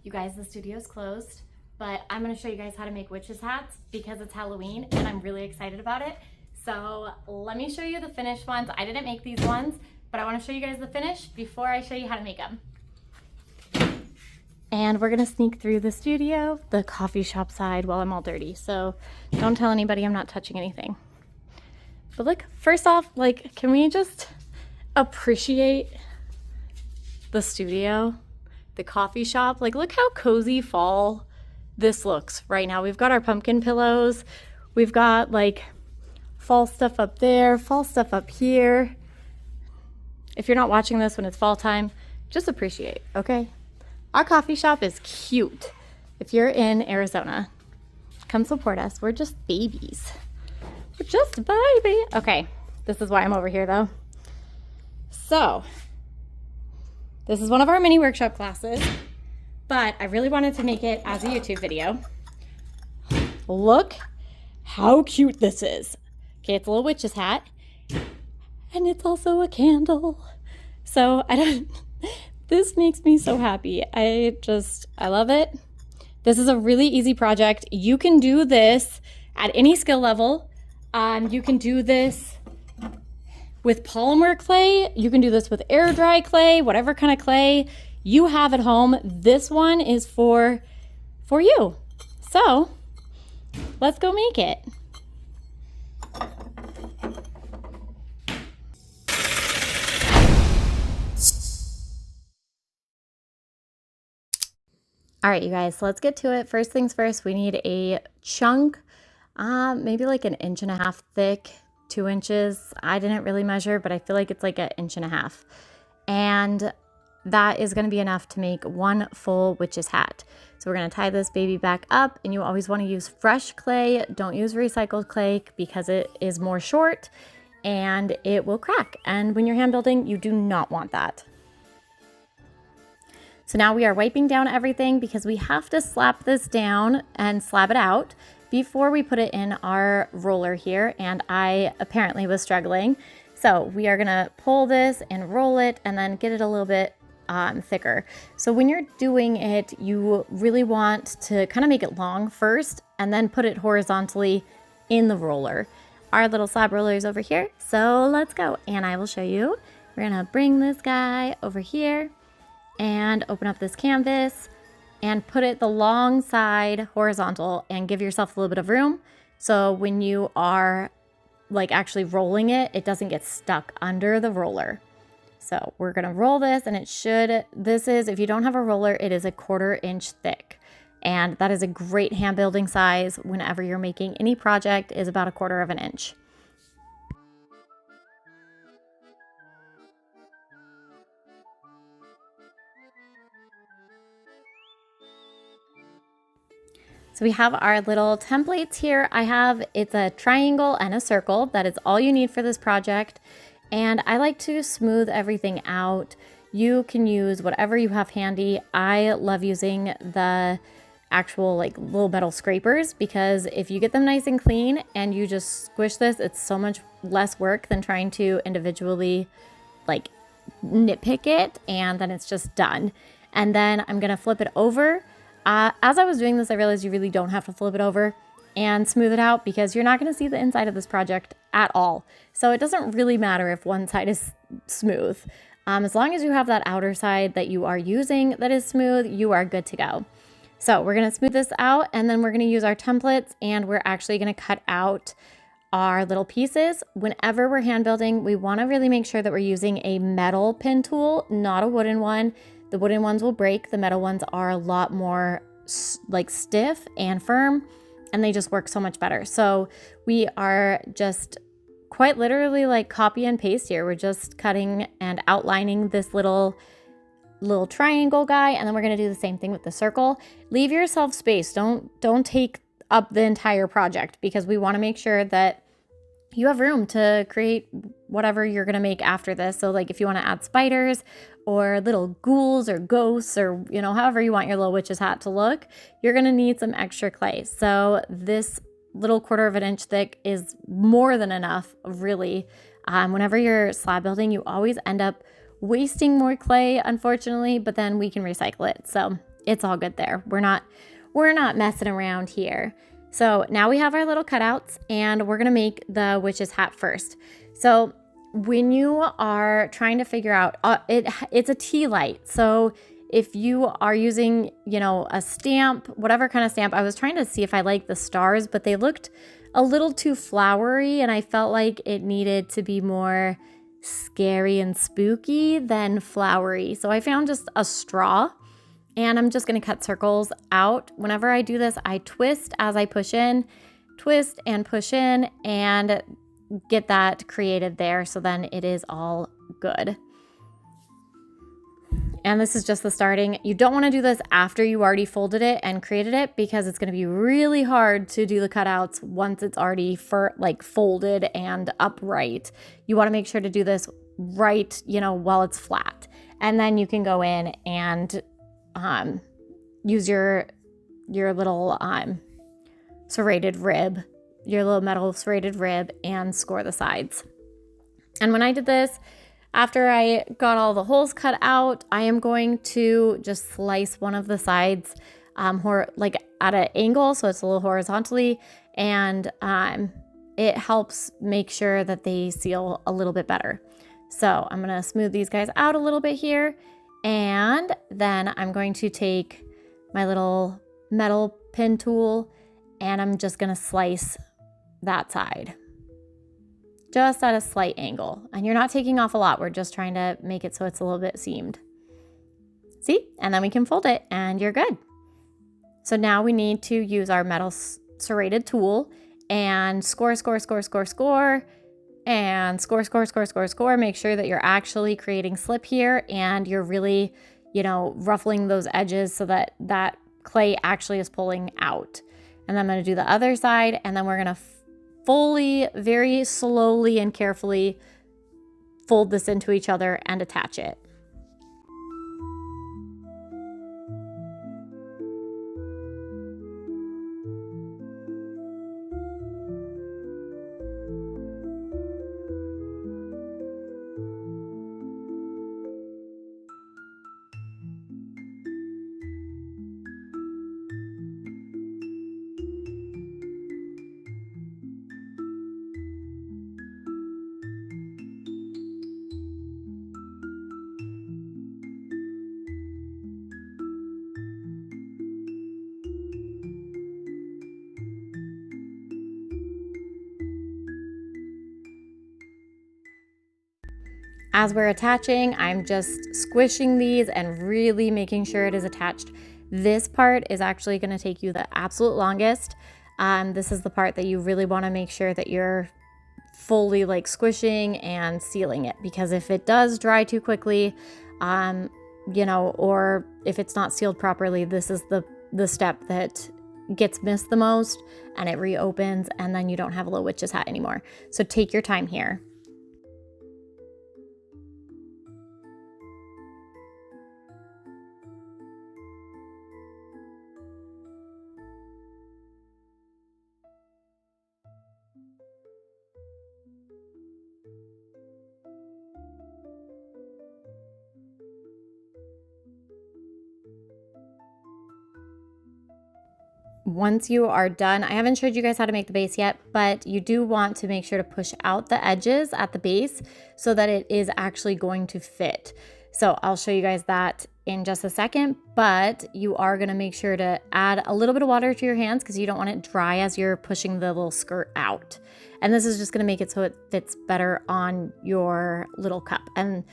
You guys, the studio's closed, but I'm gonna show you guys how to make witches hats because it's Halloween and I'm really excited about it. So let me show you the finished ones. I didn't make these ones, but I wanna show you guys the finish before I show you how to make them. And we're gonna sneak through the studio, the coffee shop side, while I'm all dirty. So don't tell anybody I'm not touching anything. But look, first off, like, can we just appreciate the studio? The coffee shop, like look how cozy fall this looks right now. We've got our pumpkin pillows. We've got like fall stuff up there, fall stuff up here. If you're not watching this when it's fall time, just appreciate, okay? Our coffee shop is cute. If you're in Arizona, come support us. We're just babies. We're just a baby. Okay, this is why I'm over here though. So, this is one of our mini workshop classes, but I really wanted to make it as a YouTube video. Look how cute this is. Okay, it's a little witch's hat, and it's also a candle. So this makes me so happy. I love it. This is a really easy project. You can do this at any skill level. You can do this with polymer clay, you can do this with air dry clay, whatever kind of clay you have at home. This one is for you. So let's go make it. All right, you guys, so let's get to it. First things first, we need a chunk, maybe like 1.5 inches thick. 2 inches. I didn't really measure, but I feel like it's like 1.5 inches. And that is going to be enough to make one full witch's hat. So we're going to tie this baby back up, and you always want to use fresh clay. Don't use recycled clay because it is more short and it will crack. And when you're hand building, you do not want that. So now we are wiping down everything because we have to slap this down and slab it out before we put it in our roller here, and I apparently was struggling. So we are gonna pull this and roll it and then get it a little bit thicker. So when you're doing it, you really want to kind of make it long first and then put it horizontally in the roller. Our little slab roller is over here, so let's go and I will show you. We're gonna bring this guy over here and open up this canvas and put it the long side horizontal and give yourself a little bit of room. So when you are like actually rolling it, it doesn't get stuck under the roller. So we're gonna roll this, and if you don't have a roller, it is 1/4 inch thick. And that is a great hand building size whenever you're making any project, is about 1/4 inch. So we have our little templates here. It's a triangle and a circle. That is all you need for this project. And I like to smooth everything out. You can use whatever you have handy. I love using the actual like little metal scrapers because if you get them nice and clean and you just squish this, it's so much less work than trying to individually like nitpick it, and then it's just done. And then I'm gonna flip it over. As I was doing this, I realized you really don't have to flip it over and smooth it out because you're not going to see the inside of this project at all. So it doesn't really matter if one side is smooth. As long as you have that outer side that you are using that is smooth, you are good to go. So we're going to smooth this out, and then we're going to use our templates, and we're actually going to cut out our little pieces. Whenever we're hand building, we want to really make sure that we're using a metal pin tool, not a wooden one. The wooden ones will break. The metal ones are a lot more like stiff and firm, and they just work so much better. So we are just quite literally like copy and paste here. We're just cutting and outlining this little triangle guy, and then we're going to do the same thing with the circle. Leave yourself space. Don't take up the entire project because we want to make sure that you have room to create whatever you're going to make after this. So like if you want to add spiders or little ghouls or ghosts or, however you want your little witch's hat to look, you're going to need some extra clay. So this little 1/4 inch thick is more than enough, really. Whenever you're slab building, you always end up wasting more clay, unfortunately, but then we can recycle it. So it's all good there. We're not messing around here. So now we have our little cutouts, and we're gonna make the witch's hat first. So when you are trying to figure out, it's a tea light. So if you are using, a stamp, whatever kind of stamp, I was trying to see if I like the stars, but they looked a little too flowery, and I felt like it needed to be more scary and spooky than flowery. So I found just a straw, and I'm just gonna cut circles out. Whenever I do this, I twist as I push in, twist and push in, and get that created there, so then it is all good. And this is just the starting. You don't want to do this after you already folded it and created it, because it's going to be really hard to do the cutouts once it's already folded and upright. You want to make sure to do this right, while it's flat. And then you can go in and use your little serrated rib, your little metal serrated rib, and score the sides. And when I did this, after I got all the holes cut out, I am going to just slice one of the sides at an angle, so it's a little horizontally, and it helps make sure that they seal a little bit better. So I'm gonna smooth these guys out a little bit here, and then I'm going to take my little metal pin tool, and I'm just gonna slice that side, just at a slight angle. And you're not taking off a lot. We're just trying to make it so it's a little bit seamed. See? And then we can fold it and you're good. So now we need to use our metal serrated tool and score, and score. Make sure that you're actually creating slip here, and you're really, ruffling those edges so that that clay actually is pulling out. And then I'm going to do the other side, and then we're going to fully, very slowly and carefully fold this into each other and attach it. As we're attaching, I'm just squishing these and really making sure it is attached. This part is actually going to take you the absolute longest. This is the part that you really want to make sure that you're fully squishing and sealing it, because if it does dry too quickly, or if it's not sealed properly, this is the step that gets missed the most, and it reopens, and then you don't have a little witch's hat anymore. So take your time here. Once you are done, I haven't showed you guys how to make the base yet, but you do want to make sure to push out the edges at the base so that it is actually going to fit. So I'll show you guys that in just a second, but you are going to make sure to add a little bit of water to your hands because you don't want it dry as you're pushing the little skirt out. And this is just going to make it so it fits better on your little cup and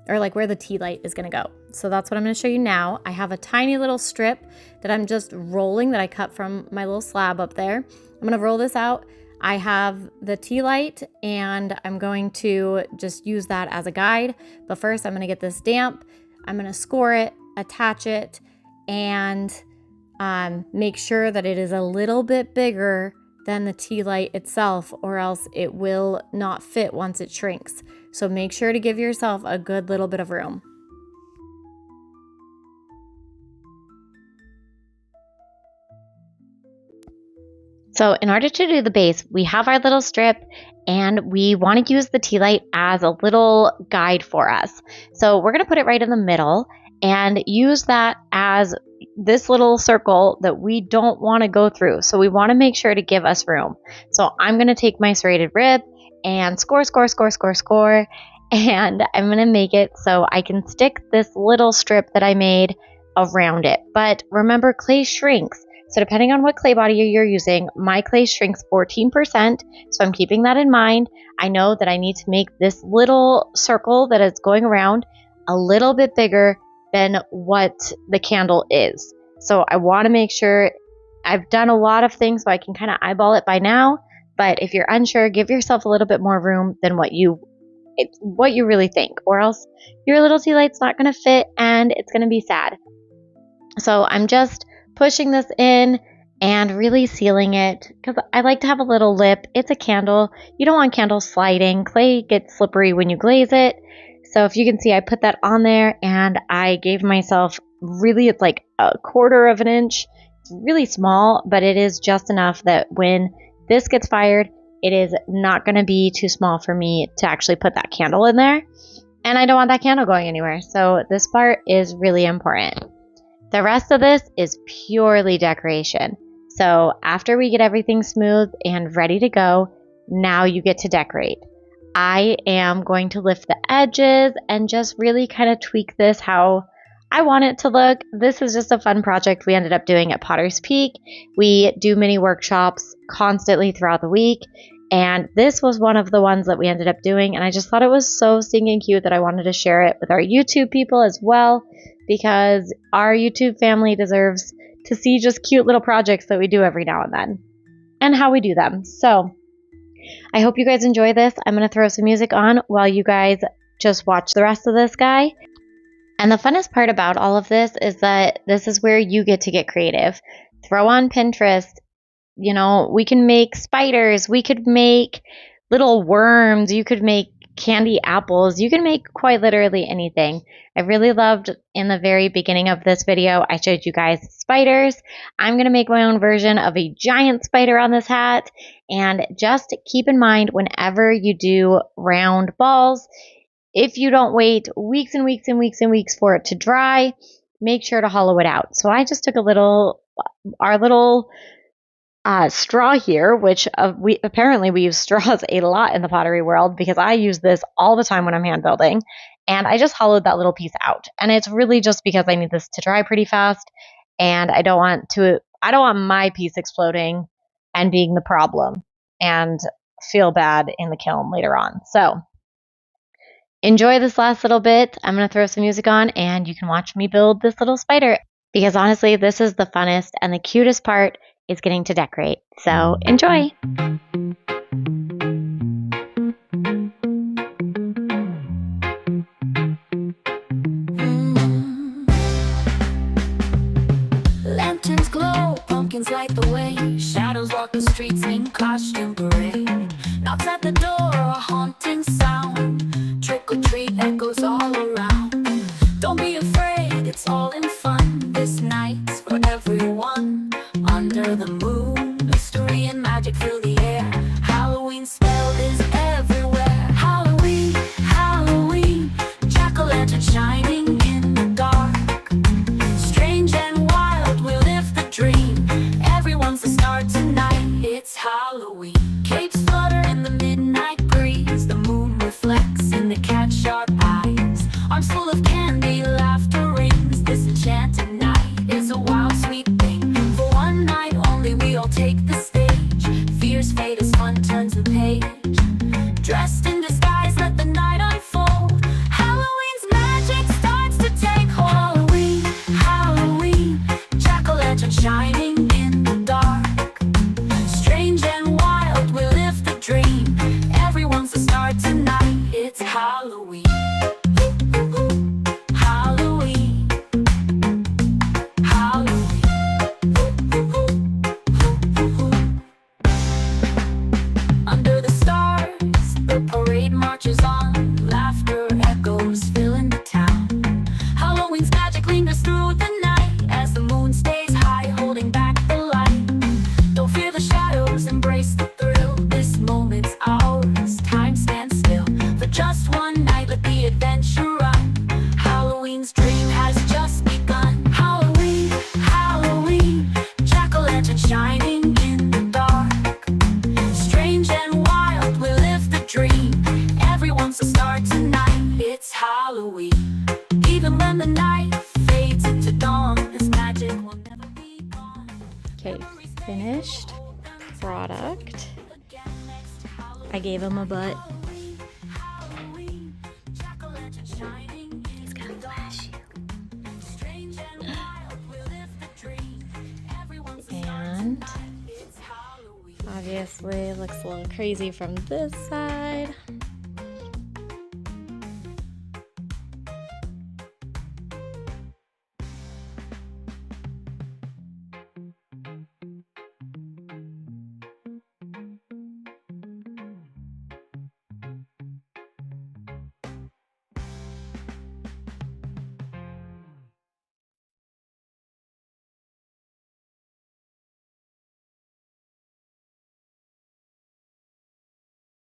or where the tea light is going to go. So that's what I'm going to show you now. I have a tiny little strip that I'm just rolling that I cut from my little slab up there. I'm going to roll this out. I have the tea light and I'm going to just use that as a guide. But first I'm going to get this damp. I'm going to score it, attach it, and make sure that it is a little bit bigger than the tea light itself, or else it will not fit once it shrinks. So make sure to give yourself a good little bit of room. So in order to do the base, we have our little strip and we want to use the tea light as a little guide for us. So we're going to put it right in the middle, and use that as this little circle that we don't want to go through. So we want to make sure to give us room. So I'm going to take my serrated rib and score, and I'm going to make it so I can stick this little strip that I made around it. But remember, clay shrinks. So depending on what clay body you're using, my clay shrinks 14%. So I'm keeping that in mind. I know that I need to make this little circle that is going around a little bit bigger than what the candle is. So I want to make sure I've done a lot of things so I can kind of eyeball it by now. But if you're unsure, give yourself a little bit more room than what you really think, or else your little tea light's not going to fit and it's going to be sad. So I'm just pushing this in and really sealing it because I like to have a little lip. It's a candle. You don't want candles sliding. Clay gets slippery when you glaze it. So if you can see, I put that on there and I gave myself really, it's like a 1/4 of an inch. It's really small, but it is just enough that when this gets fired, it is not going to be too small for me to actually put that candle in there. And I don't want that candle going anywhere. So this part is really important. The rest of this is purely decoration. So after we get everything smooth and ready to go, now you get to decorate. I am going to lift the edges and just really kind of tweak this how I want it to look. This is just a fun project we ended up doing at Potter's Peak. We do mini workshops constantly throughout the week, and this was one of the ones that we ended up doing, and I just thought it was so stinking cute that I wanted to share it with our YouTube people as well, because our YouTube family deserves to see just cute little projects that we do every now and then and how we do them. So I hope you guys enjoy this. I'm going to throw some music on while you guys just watch the rest of this guy. And the funnest part about all of this is that this is where you get to get creative. Throw on Pinterest. You know, we can make spiders. We could make little worms. You could make candy apples. You can make quite literally anything. I really loved in the very beginning of this video, I showed you guys spiders. I'm going to make my own version of a giant spider on this hat. And just keep in mind, whenever you do round balls, if you don't wait weeks and weeks and weeks and weeks for it to dry, make sure to hollow it out. So I just took our little straw here, which we use straws a lot in the pottery world because I use this all the time when I'm hand building, and I just hollowed that little piece out. And it's really just because I need this to dry pretty fast, and I don't want my piece exploding and being the problem and feel bad in the kiln later on. So enjoy this last little bit. I'm going to throw some music on and you can watch me build this little spider, because honestly, this is the funnest and the cutest part is getting to decorate. So enjoy. Lanterns glow, pumpkins light the way, shadows walk the streets in costume parade. Knocks at the door, a haunting sound, trick or treat echoes all around. Don't be afraid, it's all in fun. This night's for everyone. Under the moon, mystery and magic fill the air. Halloween smell is everywhere. Halloween, Halloween, jack-o'-lantern shining in the dark. Strange and wild, we live the dream. Everyone's the star tonight, it's Halloween. Capes flutter in the midnight breeze. The moon reflects in the cat's sharp eyes. Arms full of candy, laughter rings. This enchanted night is a wild, sweet thing. For one night only, we all take the stage. Fears fade as fun turns the page. Dressed in disguise, let the night unfold. Halloween's magic starts to take hold. Halloween, Halloween, jack-o'-lantern shining in the dark. Strange and wild, we live the dream. Everyone's the star tonight, it's Halloween. Halloween, Halloween. Under the stars, the parade marches on. Laughter echoes filling the town. Halloween's magic lingers through the night as the moon stays high, holding back the light. Don't fear the shadows, embrace the thrill. This moment's ours, time stands still. For just one night, let the adventure run. Halloween's dream has just Even when the night fades into dawn, this magic will never be gone. Okay, finished product. I gave him a butt. He's gonna flash you. And obviously it looks a little crazy from this side.